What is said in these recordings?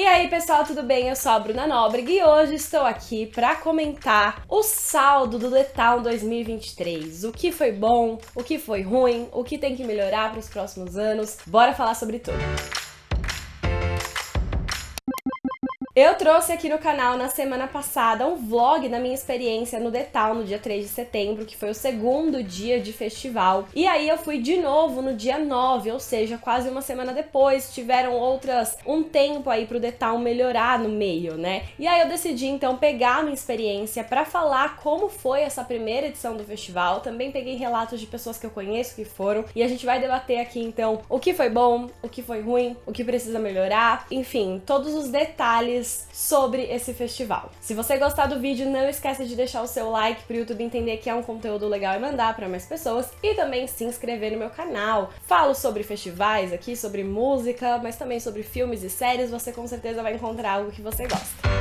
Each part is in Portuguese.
E aí pessoal, tudo bem? Eu sou a Bruna Nóbrega e hoje estou aqui para comentar o saldo do The Town 2023. O que foi bom, o que foi ruim, o que tem que melhorar para os próximos anos. Bora falar sobre tudo! Eu trouxe aqui no canal na semana passada um vlog da minha experiência no The Town no dia 3 de setembro, que foi o segundo dia de festival. E aí eu fui de novo no dia 9, ou seja, quase uma semana depois. Tiveram um tempo aí pro The Town melhorar no meio, né? E aí eu decidi então pegar a minha experiência pra falar como foi essa primeira edição do festival. Também peguei relatos de pessoas que eu conheço que foram. E a gente vai debater aqui então o que foi bom, o que foi ruim, o que precisa melhorar. Enfim, todos os detalhes sobre esse festival. Se você gostar do vídeo, não esqueça de deixar o seu like para o YouTube entender que é um conteúdo legal e mandar para mais pessoas, e também se inscrever no meu canal. Falo sobre festivais aqui, sobre música, mas também sobre filmes e séries. Você com certeza vai encontrar algo que você gosta.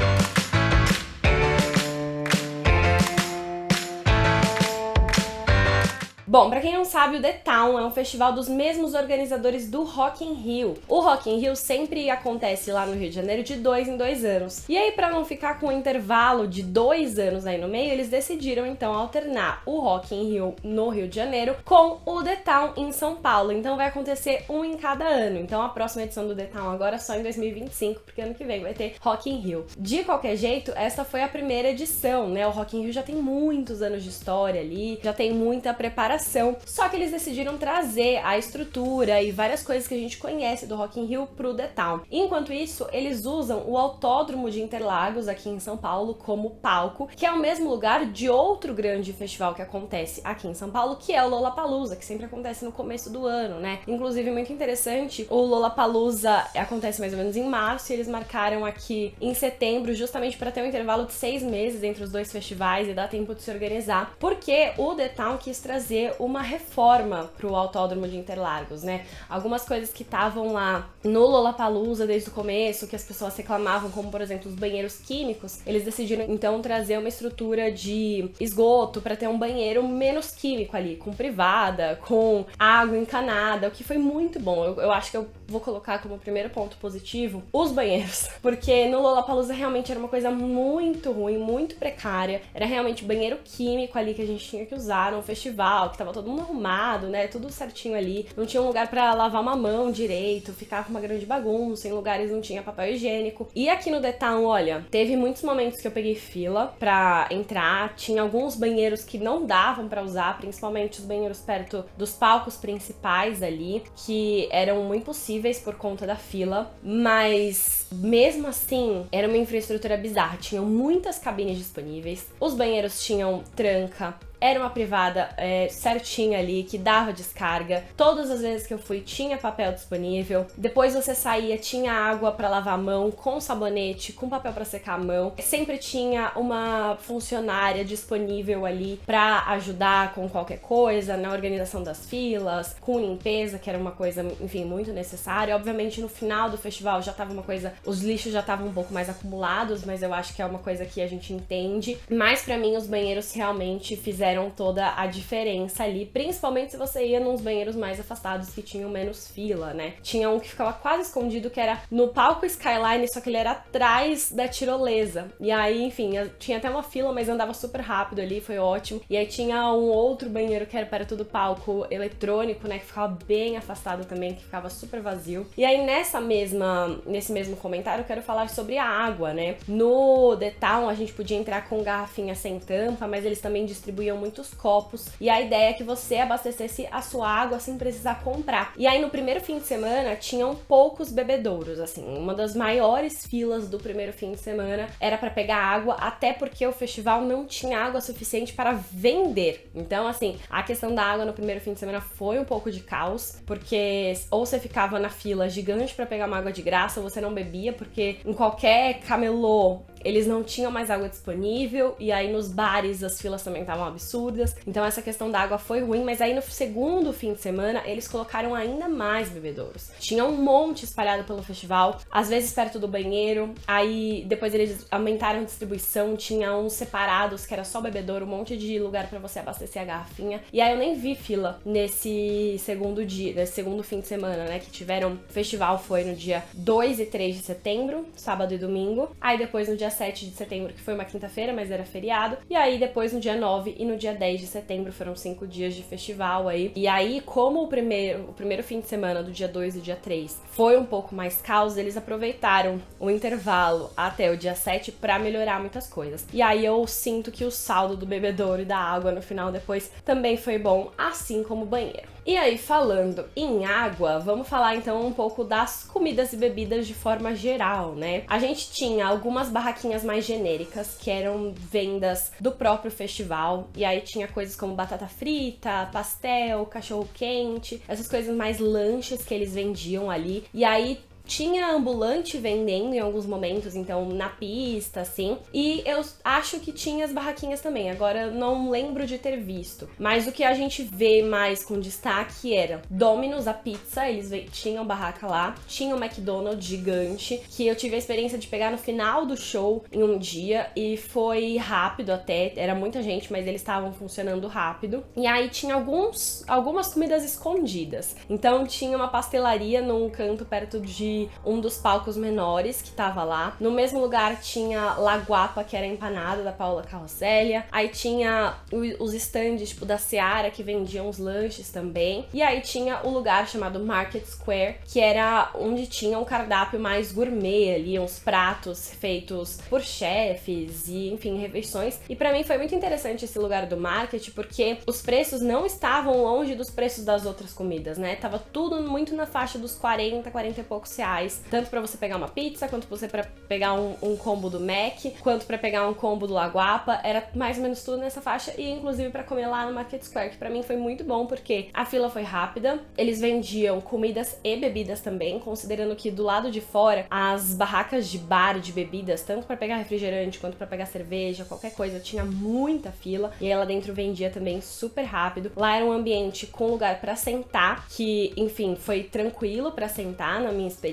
Bom, pra quem não sabe, o The Town é um festival dos mesmos organizadores do Rock in Rio. O Rock in Rio sempre acontece lá no Rio de Janeiro de 2 em 2 anos. E aí, pra não ficar com um intervalo de 2 anos aí no meio, eles decidiram então alternar o Rock in Rio no Rio de Janeiro com o The Town em São Paulo. Então vai acontecer um em cada ano. Então a próxima edição do The Town agora é só em 2025, porque ano que vem vai ter Rock in Rio. De qualquer jeito, essa foi a primeira edição, né? O Rock in Rio já tem muitos anos de história ali, já tem muita preparação. Só que eles decidiram trazer a estrutura e várias coisas que a gente conhece do Rock in Rio pro The Town. Enquanto isso, eles usam o Autódromo de Interlagos aqui em São Paulo como palco, que é o mesmo lugar de outro grande festival que acontece aqui em São Paulo, que é o Lollapalooza, que sempre acontece no começo do ano, né? Inclusive, muito interessante, o Lollapalooza acontece mais ou menos em março e eles marcaram aqui em setembro, justamente para ter um intervalo de 6 meses entre os dois festivais e dar tempo de se organizar, porque o The Town quis trazer uma reforma pro Autódromo de Interlagos, né? Algumas coisas que estavam lá no Lollapalooza desde o começo, que as pessoas reclamavam, como por exemplo os banheiros químicos, eles decidiram então trazer uma estrutura de esgoto para ter um banheiro menos químico ali, com privada, com água encanada, o que foi muito bom. Eu acho que eu vou colocar como primeiro ponto positivo os banheiros, porque no Lollapalooza realmente era uma coisa muito ruim, muito precária, era realmente banheiro químico ali que a gente tinha que usar no festival, que tava todo mundo arrumado, né, tudo certinho ali, não tinha um lugar pra lavar uma mão direito, ficava uma grande bagunça, em lugares não tinha papel higiênico. E aqui no The Town, olha, teve muitos momentos que eu peguei fila pra entrar, tinha alguns banheiros que não davam pra usar, principalmente os banheiros perto dos palcos principais ali, que eram impossíveis por conta da fila, mas mesmo assim, era uma infraestrutura bizarra, tinham muitas cabines disponíveis, os banheiros tinham tranca, era uma privada certinha ali, que dava descarga. Todas as vezes que eu fui, tinha papel disponível. Depois você saía, tinha água pra lavar a mão, com sabonete, com papel pra secar a mão. Sempre tinha uma funcionária disponível ali pra ajudar com qualquer coisa, na organização das filas, com limpeza, que era uma coisa, enfim, muito necessária. Obviamente, no final do festival já tava uma coisa... Os lixos já estavam um pouco mais acumulados, mas eu acho que é uma coisa que a gente entende. Mas pra mim, os banheiros realmente fizeram toda a diferença ali, principalmente se você ia nos banheiros mais afastados que tinham menos fila, né? Tinha um que ficava quase escondido, que era no palco Skyline, só que ele era atrás da tirolesa. E aí, enfim, tinha até uma fila, mas andava super rápido ali, foi ótimo. E aí tinha um outro banheiro que era perto do palco eletrônico, né, que ficava bem afastado também, que ficava super vazio. E aí nesse mesmo comentário eu quero falar sobre a água, né? No The Town a gente podia entrar com garrafinha sem tampa, mas eles também distribuíam muitos copos, e a ideia é que você abastecesse a sua água sem precisar comprar. E aí no primeiro fim de semana tinham poucos bebedouros, assim, uma das maiores filas do primeiro fim de semana era para pegar água, até porque o festival não tinha água suficiente para vender. Então, assim, a questão da água no primeiro fim de semana foi um pouco de caos, porque ou você ficava na fila gigante para pegar uma água de graça, ou você não bebia, porque em qualquer camelô eles não tinham mais água disponível, e aí nos bares as filas também estavam absurdas, então essa questão da água foi ruim, mas aí no segundo fim de semana eles colocaram ainda mais bebedouros. Tinha um monte espalhado pelo festival, às vezes perto do banheiro, aí depois eles aumentaram a distribuição, tinha uns separados que era só bebedouro, um monte de lugar pra você abastecer a garrafinha, e aí eu nem vi fila nesse segundo dia, nesse segundo fim de semana, né, que tiveram. O festival foi no dia 2 e 3 de setembro, sábado e domingo, aí depois no dia 7 de setembro, que foi uma quinta-feira, mas era feriado, e aí depois no dia 9 e no dia 10 de setembro foram 5 dias de festival aí, e aí como o primeiro fim de semana do dia 2 e dia 3 foi um pouco mais caos, eles aproveitaram o intervalo até o dia 7 pra melhorar muitas coisas. E aí eu sinto que o saldo do bebedouro e da água no final depois também foi bom, assim como o banheiro. E aí, falando em água, vamos falar então um pouco das comidas e bebidas de forma geral, né? A gente tinha algumas barraquinhas mais genéricas, que eram vendas do próprio festival, e aí tinha coisas como batata frita, pastel, cachorro-quente, essas coisas mais lanches que eles vendiam ali. E aí tinha ambulante vendendo em alguns momentos, então na pista, assim. E eu acho que tinha as barraquinhas também, agora eu não lembro de ter visto. Mas o que a gente vê mais com destaque era Domino's, a pizza, eles tinham barraca lá. Tinha o McDonald's gigante, que eu tive a experiência de pegar no final do show em um dia, e foi rápido até, era muita gente, mas eles estavam funcionando rápido. E aí tinha algumas comidas escondidas. Então tinha uma pastelaria num canto perto de um dos palcos menores que tava lá. No mesmo lugar tinha La Guapa, que era a empanada da Paula Carrossélia. Aí tinha os stands, tipo, da Seara, que vendiam os lanches também. E aí tinha o lugar chamado Market Square, que era onde tinha um cardápio mais gourmet ali, uns pratos feitos por chefes e, enfim, refeições. E pra mim foi muito interessante esse lugar do market, porque os preços não estavam longe dos preços das outras comidas, né? Tava tudo muito na faixa dos 40 e poucos reais, tanto pra você pegar uma pizza, quanto você pra pegar um combo do Mac, quanto pra pegar um combo do La Guapa, era mais ou menos tudo nessa faixa, e inclusive pra comer lá no Market Square, que pra mim foi muito bom, porque a fila foi rápida, eles vendiam comidas e bebidas também, considerando que do lado de fora, as barracas de bar de bebidas, tanto pra pegar refrigerante, quanto pra pegar cerveja, qualquer coisa, tinha muita fila, e aí lá dentro vendia também super rápido. Lá era um ambiente com lugar pra sentar, que, enfim, foi tranquilo pra sentar na minha experiência,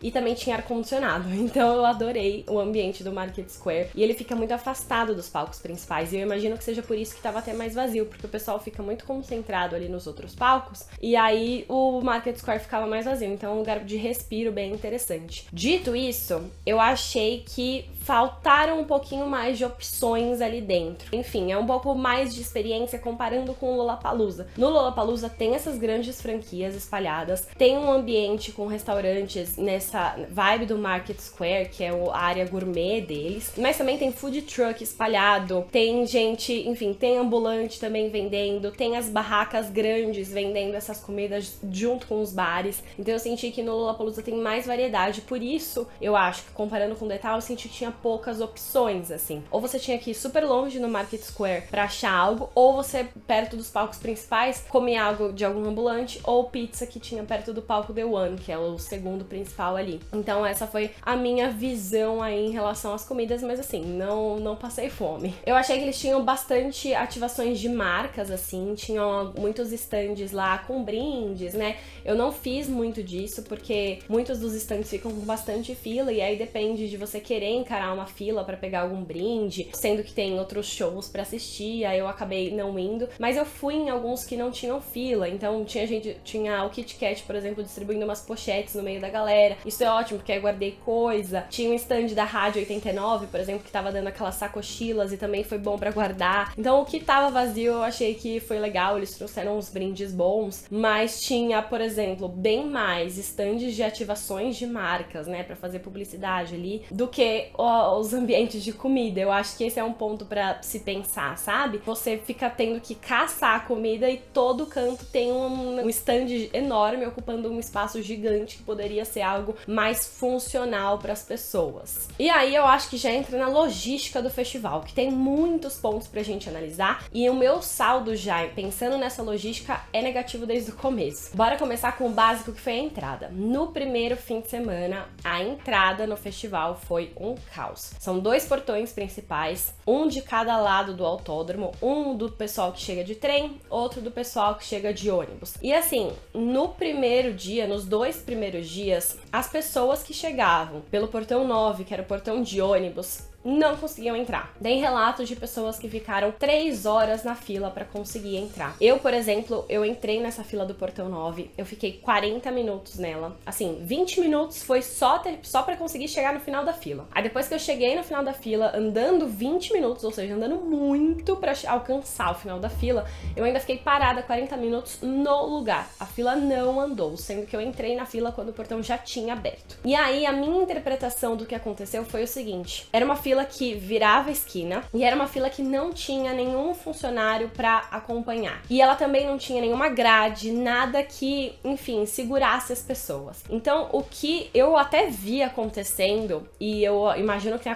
e também tinha ar-condicionado, então eu adorei o ambiente do Market Square, e ele fica muito afastado dos palcos principais, e eu imagino que seja por isso que tava até mais vazio, porque o pessoal fica muito concentrado ali nos outros palcos, e aí o Market Square ficava mais vazio, então é um lugar de respiro bem interessante. Dito isso, eu achei que faltaram um pouquinho mais de opções ali dentro. Enfim, é um pouco mais de experiência comparando com o Lollapalooza. No Lollapalooza tem essas grandes franquias espalhadas, tem um ambiente com restaurantes nessa vibe do Market Square, que é a área gourmet deles, mas também tem food truck espalhado, tem gente, enfim, tem ambulante também vendendo, tem as barracas grandes vendendo essas comidas junto com os bares, então eu senti que no Lollapalooza tem mais variedade, por isso eu acho que comparando com o Detal, eu senti que tinha poucas opções, assim. Ou você tinha que ir super longe no Market Square pra achar algo, ou você, perto dos palcos principais, comer algo de algum ambulante, ou pizza que tinha perto do palco The One, que é o segundo principal ali. Então essa foi a minha visão aí em relação às comidas, mas assim, não passei fome. Eu achei que eles tinham bastante ativações de marcas, assim, tinham muitos stands lá com brindes, né? Eu não fiz muito disso, porque muitos dos stands ficam com bastante fila, e aí depende de você querer encarar uma fila pra pegar algum brinde, sendo que tem outros shows pra assistir, aí eu acabei não indo, mas eu fui em alguns que não tinham fila, então tinha o Kit Kat, por exemplo, distribuindo umas pochetes no meio da galera, isso é ótimo, porque aí guardei coisa, tinha um stand da Rádio 89, por exemplo, que tava dando aquelas sacochilas e também foi bom pra guardar, então o que tava vazio eu achei que foi legal, eles trouxeram uns brindes bons, mas tinha, por exemplo, bem mais stands de ativações de marcas, né, pra fazer publicidade ali, do que os ambientes de comida. Eu acho que esse é um ponto pra se pensar, sabe? Você fica tendo que caçar a comida e todo canto tem um stand enorme ocupando um espaço gigante que poderia poderia ser algo mais funcional para as pessoas. E aí eu acho que já entra na logística do festival, que tem muitos pontos pra gente analisar, e o meu saldo já, pensando nessa logística, é negativo desde o começo. Bora começar com o básico, que foi a entrada. No primeiro fim de semana, a entrada no festival foi um caos. São 2 portões principais, um de cada lado do autódromo, um do pessoal que chega de trem, outro do pessoal que chega de ônibus. E assim, no primeiro dia, nos 2 primeiros dias, as pessoas que chegavam pelo portão 9, que era o portão de ônibus, não conseguiam entrar. Tem relatos de pessoas que ficaram 3 horas na fila para conseguir entrar. Eu, por exemplo, eu entrei nessa fila do portão 9, eu fiquei 40 minutos nela. Assim, 20 minutos foi só para conseguir chegar no final da fila. Aí depois que eu cheguei no final da fila, andando 20 minutos, ou seja, andando muito para alcançar o final da fila, eu ainda fiquei parada 40 minutos no lugar. A fila não andou, sendo que eu entrei na fila quando o portão já tinha aberto. E aí a minha interpretação do que aconteceu foi o seguinte: era uma fila que virava a esquina e era uma fila que não tinha nenhum funcionário para acompanhar. E ela também não tinha nenhuma grade, nada que, enfim, segurasse as pessoas. Então, o que eu até vi acontecendo, e eu imagino que tenha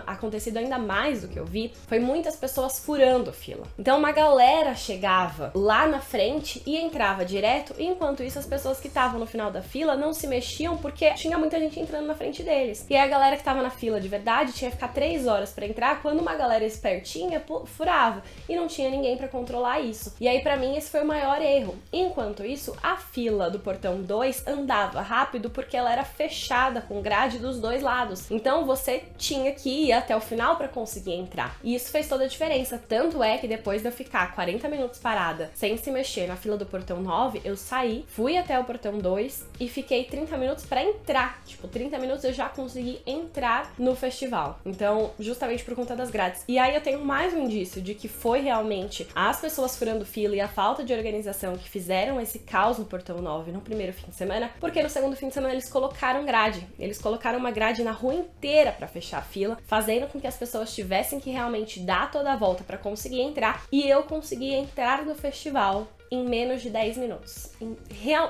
acontecido ainda mais do que eu vi, foi muitas pessoas furando fila. Então, uma galera chegava lá na frente e entrava direto, e enquanto isso as pessoas que estavam no final da fila não se mexiam porque tinha muita gente entrando na frente deles. E aí a galera que tava na fila de verdade tinha que ficar 3 horas pra entrar, quando uma galera espertinha furava, e não tinha ninguém pra controlar isso. E aí pra mim esse foi o maior erro. Enquanto isso, a fila do portão 2 andava rápido porque ela era fechada com grade dos 2 lados. Então você tinha que ir até o final pra conseguir entrar. E isso fez toda a diferença. Tanto é que depois de eu ficar 40 minutos parada, sem se mexer na fila do portão 9, eu saí, fui até o portão 2 e fiquei 30 minutos pra entrar. Tipo, 30 minutos eu já consegui entrar no festival. Então, justamente por conta das grades. E aí eu tenho mais um indício de que foi realmente as pessoas furando fila e a falta de organização que fizeram esse caos no portão 9 no primeiro fim de semana, porque no segundo fim de semana eles colocaram grade. Eles colocaram uma grade na rua inteira pra fechar a fila, fazendo com que as pessoas tivessem que realmente dar toda a volta pra conseguir entrar, e eu consegui entrar no festival em menos de 10 minutos.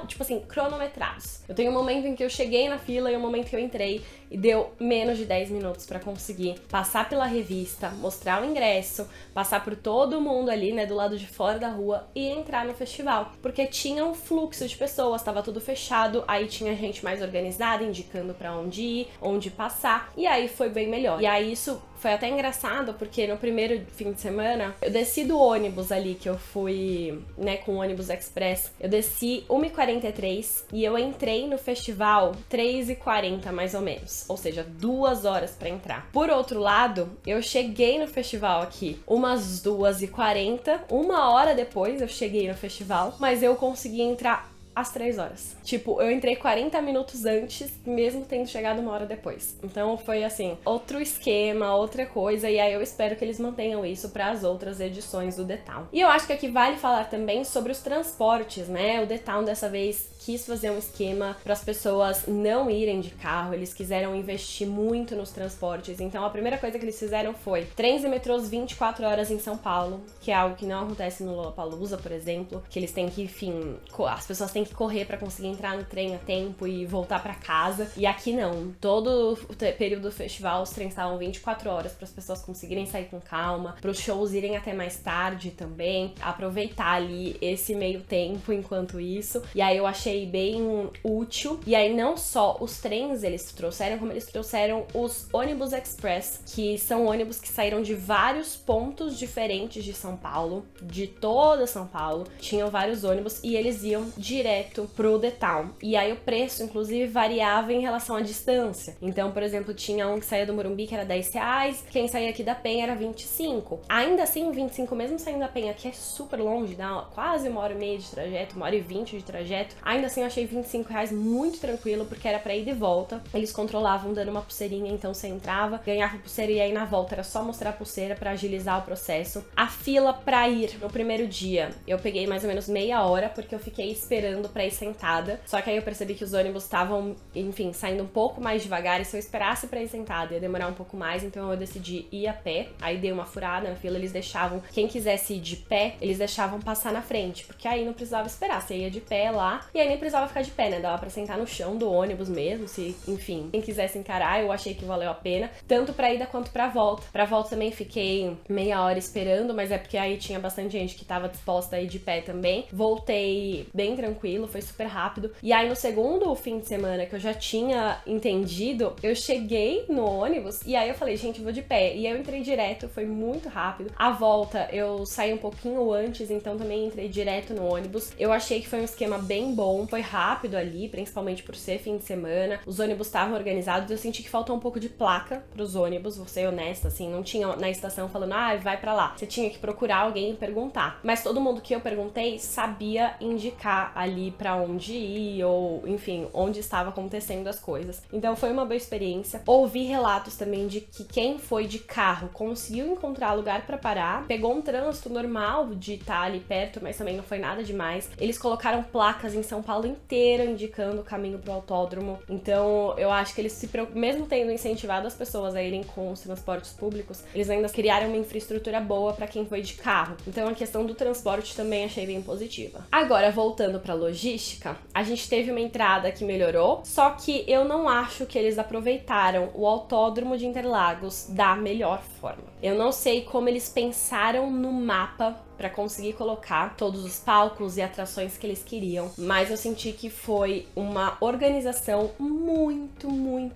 Tipo assim, cronometrados. Eu tenho um momento em que eu cheguei na fila e um momento que eu entrei, e deu menos de 10 minutos pra conseguir passar pela revista, mostrar o ingresso, passar por todo mundo ali, né, do lado de fora da rua e entrar no festival. Porque tinha um fluxo de pessoas, tava tudo fechado, aí tinha gente mais organizada, indicando pra onde ir, onde passar, e aí foi bem melhor. E aí isso foi até engraçado, porque no primeiro fim de semana, eu desci do ônibus ali, que eu fui, né, com o ônibus express, eu desci 1h43 e eu entrei no festival 3h40 mais ou menos, ou seja, 2 horas pra entrar. Por outro lado, eu cheguei no festival aqui umas 2h40, 1 hora depois eu cheguei no festival, mas eu consegui entrar às 3 horas. Tipo, eu entrei 40 minutos antes, mesmo tendo chegado 1 hora depois. Então foi assim, outro esquema, outra coisa, e aí eu espero que eles mantenham isso para as outras edições do The Town. E eu acho que aqui vale falar também sobre os transportes, né? O The Town dessa vez quis fazer um esquema para as pessoas não irem de carro, eles quiseram investir muito nos transportes. Então a primeira coisa que eles fizeram foi trens e metrôs 24 horas em São Paulo, que é algo que não acontece no Lollapalooza, por exemplo, que eles têm que, enfim, as pessoas têm que correr para conseguir entrar no trem a tempo e voltar para casa. E aqui não. Todo o período do festival os trens estavam 24 horas para as pessoas conseguirem sair com calma, para os shows irem até mais tarde também, aproveitar ali esse meio tempo enquanto isso. E aí eu achei bem útil. E aí não só os trens eles trouxeram, como eles trouxeram os ônibus express, que são ônibus que saíram de vários pontos diferentes de São Paulo, de toda São Paulo. Tinham vários ônibus e eles iam direto pro The Town. E aí o preço, inclusive, variava em relação à distância. Então, por exemplo, tinha um que saía do Morumbi que era R$10, quem saía aqui da Penha era 25. Ainda assim, 25, mesmo saindo da Penha, que é super longe, dá quase 1h30 de trajeto, 1h20 de trajeto, ainda assim eu achei R$25 muito tranquilo, porque era pra ir de volta. Eles controlavam dando uma pulseirinha, então você entrava, ganhava pulseira, e aí na volta era só mostrar a pulseira pra agilizar o processo. A fila pra ir no primeiro dia, eu peguei mais ou menos meia hora, porque eu fiquei esperando saindo pra ir sentada. Só que aí eu percebi que os ônibus estavam, enfim, saindo um pouco mais devagar, e se eu esperasse pra ir sentada ia demorar um pouco mais, então eu decidi ir a pé. Aí dei uma furada na fila, eles deixavam, quem quisesse ir de pé, eles deixavam passar na frente, porque aí não precisava esperar, você ia de pé lá, e aí nem precisava ficar de pé, né? Dava pra sentar no chão do ônibus mesmo, se, enfim, quem quisesse encarar, eu achei que valeu a pena, tanto pra ida quanto pra volta. Pra volta também fiquei meia hora esperando, mas é porque aí tinha bastante gente que tava disposta a ir de pé também. Voltei bem tranquilo, foi super rápido. E aí no segundo fim de semana que eu já tinha entendido, eu cheguei no ônibus e aí eu falei, gente, vou de pé. E aí eu entrei direto, foi muito rápido. A volta eu saí um pouquinho antes, então também entrei direto no ônibus. Eu achei que foi um esquema bem bom, foi rápido ali, principalmente por ser fim de semana. Os ônibus estavam organizados, eu senti que faltou um pouco de placa pros ônibus, vou ser honesta, assim, não tinha na estação falando, vai pra lá. Você tinha que procurar alguém e perguntar. Mas todo mundo que eu perguntei sabia indicar ali pra onde ir, ou enfim, onde estava acontecendo as coisas. Então foi uma boa experiência. Ouvi relatos também de que quem foi de carro conseguiu encontrar lugar pra parar, pegou um trânsito normal de estar ali perto, mas também não foi nada demais. Eles colocaram placas em São Paulo inteiro indicando o caminho pro autódromo. Então eu acho que eles mesmo tendo incentivado as pessoas a irem com os transportes públicos, eles ainda criaram uma infraestrutura boa pra quem foi de carro. Então a questão do transporte também achei bem positiva. Agora, voltando pra logística, a gente teve uma entrada que melhorou, só que eu não acho que eles aproveitaram o autódromo de Interlagos da melhor forma. Eu não sei como eles pensaram no mapa para conseguir colocar todos os palcos e atrações que eles queriam, mas eu senti que foi uma organização muito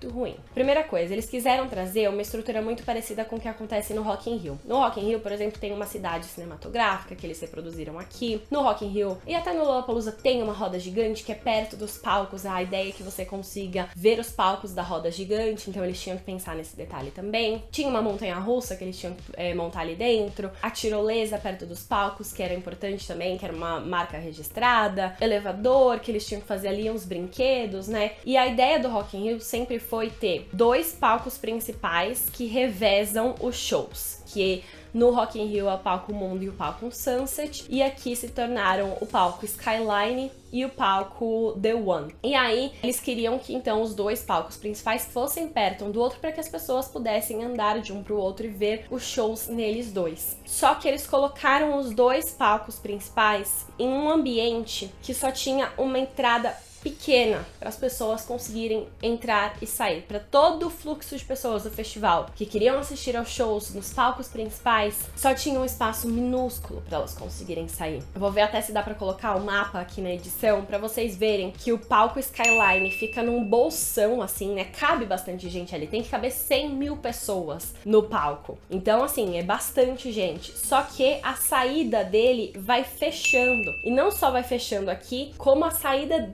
ruim. Primeira coisa, eles quiseram trazer uma estrutura muito parecida com o que acontece no Rock in Rio. No Rock in Rio, por exemplo, tem uma cidade cinematográfica que eles reproduziram aqui. No Rock in Rio e até no Lollapalooza tem uma roda gigante que é perto dos palcos, a ideia é que você consiga ver os palcos da roda gigante, então eles tinham que pensar nesse detalhe também. Tinha uma montanha-russa que eles tinham que montar ali dentro, a tirolesa perto dos palcos, que era importante também, que era uma marca registrada, elevador, que eles tinham que fazer ali uns brinquedos, né? E a ideia do Rock in Rio sempre foi ter 2 palcos principais que revezam os shows, que no Rock in Rio é o palco Mundo e o palco Sunset, e aqui se tornaram o palco Skyline e o palco The One. E aí, eles queriam que então os 2 palcos principais fossem perto um do outro para que as pessoas pudessem andar de um pro outro e ver os shows neles dois. Só que eles colocaram os 2 palcos principais em um ambiente que só tinha uma entrada pequena para as pessoas conseguirem entrar e sair. Para todo o fluxo de pessoas do festival que queriam assistir aos shows nos palcos principais, só tinha um espaço minúsculo para elas conseguirem sair. Eu vou ver até se dá para colocar o mapa aqui na edição para vocês verem que o palco Skyline fica num bolsão assim, né? Cabe bastante gente ali, tem que caber 100.000 pessoas no palco. Então assim, é bastante gente. Só que a saída dele vai fechando. E não só vai fechando aqui, como a saída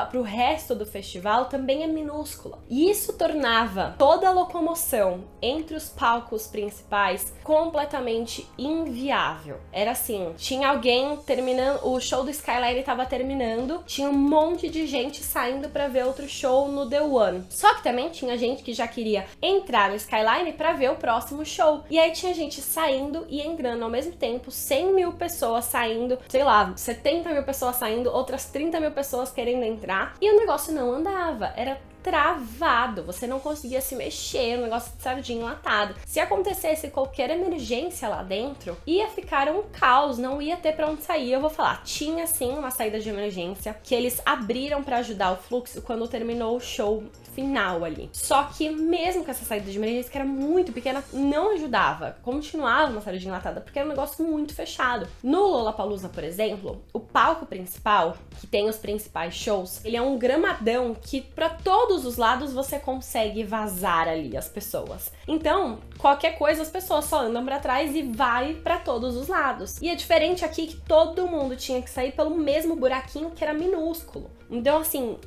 pro resto do festival também é minúscula. E isso tornava toda a locomoção entre os palcos principais completamente inviável. Era assim, tinha alguém terminando, o show do Skyline estava terminando, tinha um monte de gente saindo para ver outro show no The One. Só que também tinha gente que já queria entrar no Skyline para ver o próximo show. E aí tinha gente saindo e entrando ao mesmo tempo, 100.000 pessoas saindo, sei lá, 70.000 pessoas saindo, outras 30.000 pessoas querendo entrar, e o negócio não andava, era travado, você não conseguia se mexer, um negócio de sardinha enlatado. Se acontecesse qualquer emergência lá dentro, ia ficar um caos, não ia ter pra onde sair. Eu vou falar, tinha sim uma saída de emergência que eles abriram pra ajudar o fluxo quando terminou o show final ali. Só que mesmo com essa saída de emergência, que era muito pequena, não ajudava. Continuava uma sardinha enlatada, porque era um negócio muito fechado. No Lollapalooza, por exemplo, o palco principal, que tem os principais shows, ele é um gramadão que pra todos os lados você consegue vazar ali as pessoas. Então, qualquer coisa as pessoas só andam pra trás e vai pra todos os lados. E é diferente aqui que todo mundo tinha que sair pelo mesmo buraquinho que era minúsculo. Então, assim,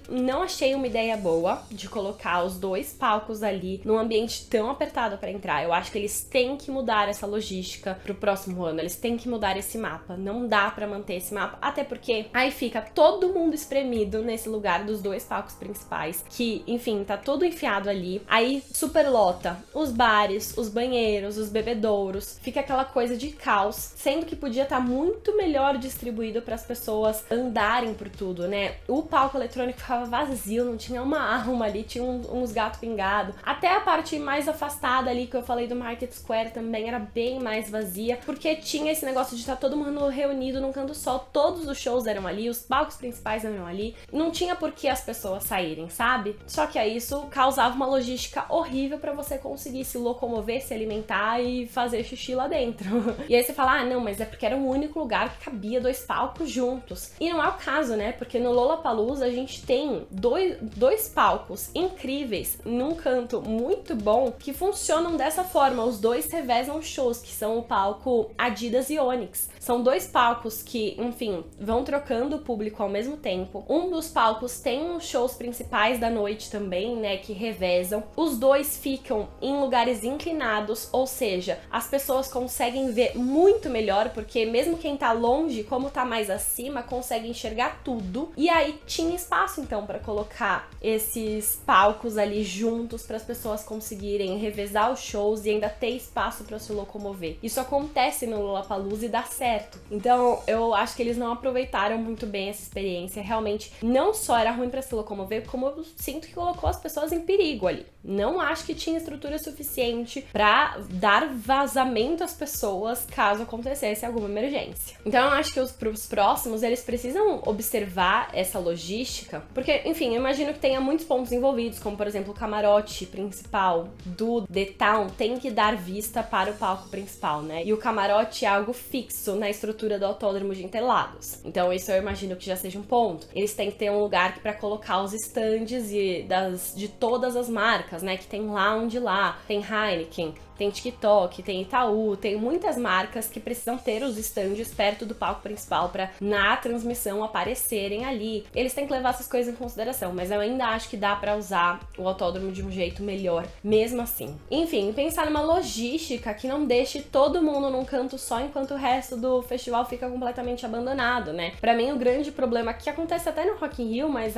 não achei uma ideia boa de colocar os 2 palcos ali num ambiente tão apertado pra entrar. Eu acho que eles têm que mudar essa logística pro próximo ano, eles têm que mudar esse mapa. Não dá pra manter esse mapa, até porque aí fica todo mundo espremido nesse lugar dos 2 palcos principais, que, enfim, tá todo enfiado ali. Aí superlota os bares, os banheiros, os bebedouros, fica aquela coisa de caos, sendo que podia estar muito melhor distribuído para as pessoas andarem por tudo, né? O palco eletrônico ficava vazio, não tinha uma alma ali, tinha uns gatos pingados. Até a parte mais afastada ali que eu falei do Market Square também era bem mais vazia, porque tinha esse negócio de estar todo mundo reunido num canto só, todos os shows eram ali, os palcos principais eram ali, não tinha por que as pessoas saírem, sabe? Só que aí isso causava uma logística horrível para você conseguir se locomover, se alimentar e fazer xixi lá dentro. E aí você fala, ah, não, mas é porque era o único lugar que cabia 2 palcos juntos. E não é o caso, né? Porque no Lollapalooza a gente tem dois palcos incríveis num canto muito bom que funcionam dessa forma. Os 2 revezam shows, que são o palco Adidas e Onyx. São 2 palcos que, enfim, vão trocando o público ao mesmo tempo. Um dos palcos tem os shows principais da noite também, né, que revezam. Os 2 ficam em lugares inclinados, ou seja, as pessoas conseguem ver muito melhor, porque mesmo quem tá longe, como tá mais acima, consegue enxergar tudo. E aí tinha espaço então para colocar esses palcos ali juntos para as pessoas conseguirem revezar os shows e ainda ter espaço para se locomover. Isso acontece no Lollapalooza e dá certo. Então, eu acho que eles não aproveitaram muito bem essa experiência. Realmente, não só era ruim para se locomover, como eu sinto que colocou as pessoas em perigo ali. Não acho que tinha estrutura suficiente para dar vazamento às pessoas caso acontecesse alguma emergência. Então eu acho que os próximos, eles precisam observar essa logística, porque, enfim, eu imagino que tenha muitos pontos envolvidos, como, por exemplo, o camarote principal do The Town tem que dar vista para o palco principal, né? E o camarote é algo fixo na estrutura do Autódromo de Interlagos. Então isso eu imagino que já seja um ponto. Eles têm que ter um lugar para colocar os estandes de todas as marcas, né? Que tem Lounge lá, tem Heineken, tem TikTok, tem Itaú, tem muitas marcas que precisam ter os estandes perto do palco principal para na transmissão aparecerem ali. Eles têm que levar essas coisas em consideração, mas eu ainda acho que dá para usar o autódromo de um jeito melhor, mesmo assim. Enfim, pensar numa logística que não deixe todo mundo num canto só enquanto o resto do festival fica completamente abandonado, né? Para mim, o grande problema que acontece até no Rock in Rio, mas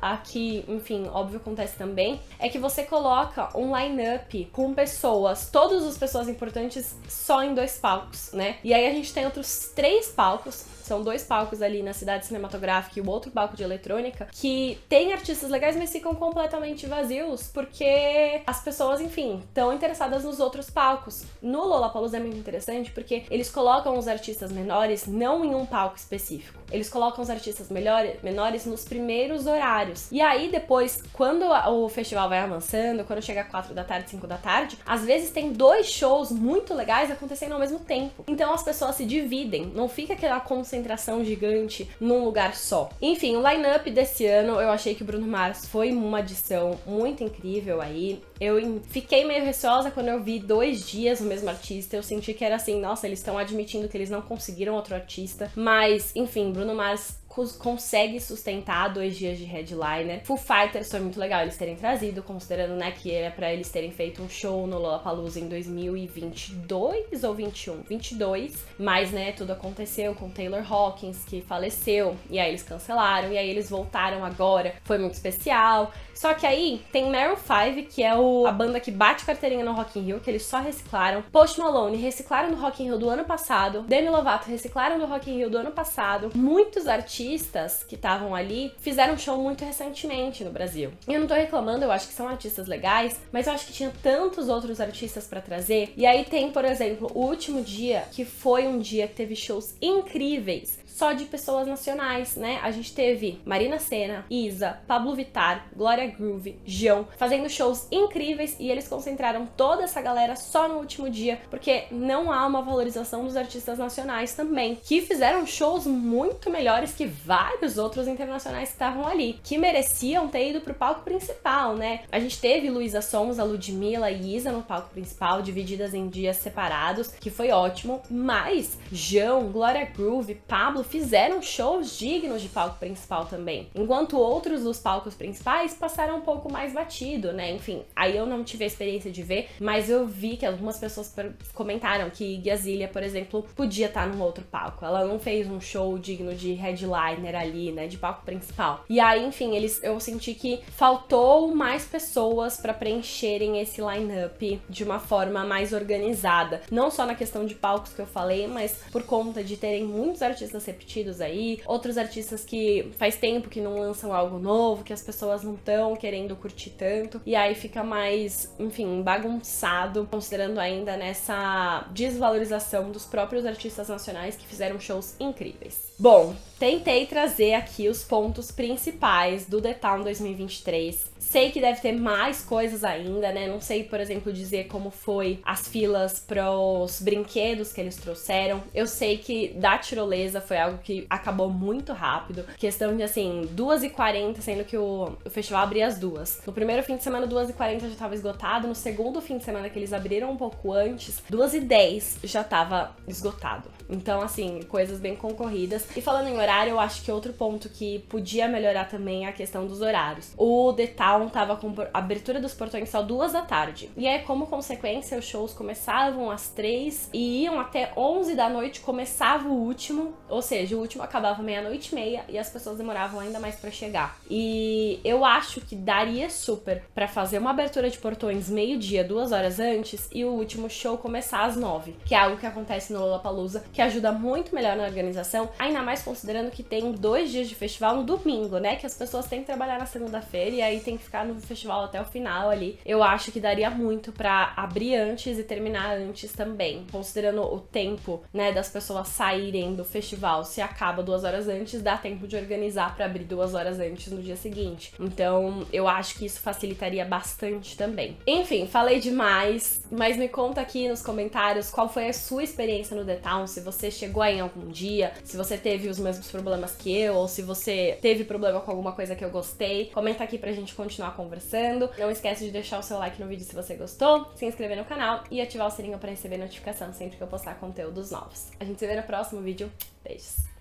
aqui, enfim, óbvio acontece também, é que você coloca um line-up com pessoas, todas as pessoas importantes só em 2 palcos, né? E aí a gente tem outros 3 palcos, são 2 palcos ali na Cidade Cinematográfica e o outro palco de eletrônica, que tem artistas legais, mas ficam completamente vazios, porque as pessoas, enfim, estão interessadas nos outros palcos. No Lollapalooza é muito interessante, porque eles colocam os artistas menores não em um palco específico. Eles colocam os artistas menores nos primeiros horários. E aí depois, quando o festival vai avançando, quando chega 4 da tarde, 5 da tarde, às vezes tem 2 shows muito legais acontecendo ao mesmo tempo. Então as pessoas se dividem, não fica aquela concentração gigante num lugar só. Enfim, o line-up desse ano, eu achei que o Bruno Mars foi uma adição muito incrível aí. Eu fiquei meio receosa quando eu vi 2 dias o mesmo artista. Eu senti que era assim, nossa, eles estão admitindo que eles não conseguiram outro artista. Mas, enfim, Bruno Mars consegue sustentar 2 dias de headliner. Foo Fighters foi muito legal eles terem trazido, considerando, né, que era pra eles terem feito um show no Lollapalooza em 2022 ou 21? 22, mas, né, tudo aconteceu com Taylor Hawkins, que faleceu, e aí eles cancelaram, e aí eles voltaram agora, foi muito especial. Só que aí tem Maroon 5, que é a banda que bate carteirinha no Rock in Rio, que eles só reciclaram. Post Malone reciclaram do Rock in Rio do ano passado. Demi Lovato reciclaram do Rock in Rio do ano passado. Muitos artistas que estavam ali fizeram um show muito recentemente no Brasil. E eu não tô reclamando, eu acho que são artistas legais, mas eu acho que tinha tantos outros artistas pra trazer. E aí tem, por exemplo, o último dia, que foi um dia que teve shows incríveis, só de pessoas nacionais, né? A gente teve Marina Sena, Isa, Pablo Vittar, Glória Groove, João, fazendo shows incríveis, e eles concentraram toda essa galera só no último dia, porque não há uma valorização dos artistas nacionais também, que fizeram shows muito melhores que vários outros internacionais que estavam ali, que mereciam ter ido pro palco principal, né? A gente teve Luísa Sons, a Ludmilla e Isa no palco principal, divididas em dias separados, que foi ótimo, mas João, Glória Groove, Pablo fizeram shows dignos de palco principal também, enquanto outros dos palcos principais passaram um pouco mais batido, né? Enfim, aí eu não tive a experiência de ver, mas eu vi que algumas pessoas comentaram que Iggy Azalea, por exemplo, podia estar num outro palco. Ela não fez um show digno de headliner ali, né, de palco principal. E aí, enfim, eu senti que faltou mais pessoas pra preencherem esse line-up de uma forma mais organizada. Não só na questão de palcos que eu falei, mas por conta de terem muitos artistas repetidos aí, outros artistas que faz tempo que não lançam algo novo, que as pessoas não estão querendo curtir tanto, e aí fica mais, enfim, bagunçado, considerando ainda nessa desvalorização dos próprios artistas nacionais que fizeram shows incríveis. Bom, tentei trazer aqui os pontos principais do The Town 2023. Sei que deve ter mais coisas ainda, né? Não sei, por exemplo, dizer como foi as filas pros brinquedos que eles trouxeram. Eu sei que da tirolesa foi algo que acabou muito rápido. Questão de, assim, 2h40, sendo que o festival abria às 2. No primeiro fim de semana, 2h40 já tava esgotado. No segundo fim de semana, que eles abriram um pouco antes, 2h10 já tava esgotado. Então, assim, coisas bem concorridas. E falando em horário, eu acho que outro ponto que podia melhorar também é a questão dos horários. O The Town tava com a abertura dos portões só 2 da tarde. E aí, como consequência, os shows começavam às 3 e iam até 11 da noite, começava o último. Ou seja, o último acabava 00:30 e as pessoas demoravam ainda mais pra chegar. E eu acho que daria super pra fazer uma abertura de portões meio-dia, 2 horas antes, e o último show começar às 9, que é algo que acontece no Lollapalooza, que ajuda muito melhor na organização, ainda mais considerando que tem 2 dias de festival no domingo, né? Que as pessoas têm que trabalhar na segunda-feira e aí tem que ficar no festival até o final ali. Eu acho que daria muito pra abrir antes e terminar antes também, considerando o tempo, né, das pessoas saírem do festival. Se acaba 2 horas antes, dá tempo de organizar pra abrir 2 horas antes no dia seguinte. Então, eu acho que isso facilitaria bastante também. Enfim, falei demais, mas me conta aqui nos comentários qual foi a sua experiência no The Town, se você chegou aí em algum dia, se você teve os mesmos problemas que eu, ou se você teve problema com alguma coisa que eu gostei. Comenta aqui pra gente continuar conversando. Não esquece de deixar o seu like no vídeo se você gostou, se inscrever no canal e ativar o sininho pra receber notificação sempre que eu postar conteúdos novos. A gente se vê no próximo vídeo. Beijos!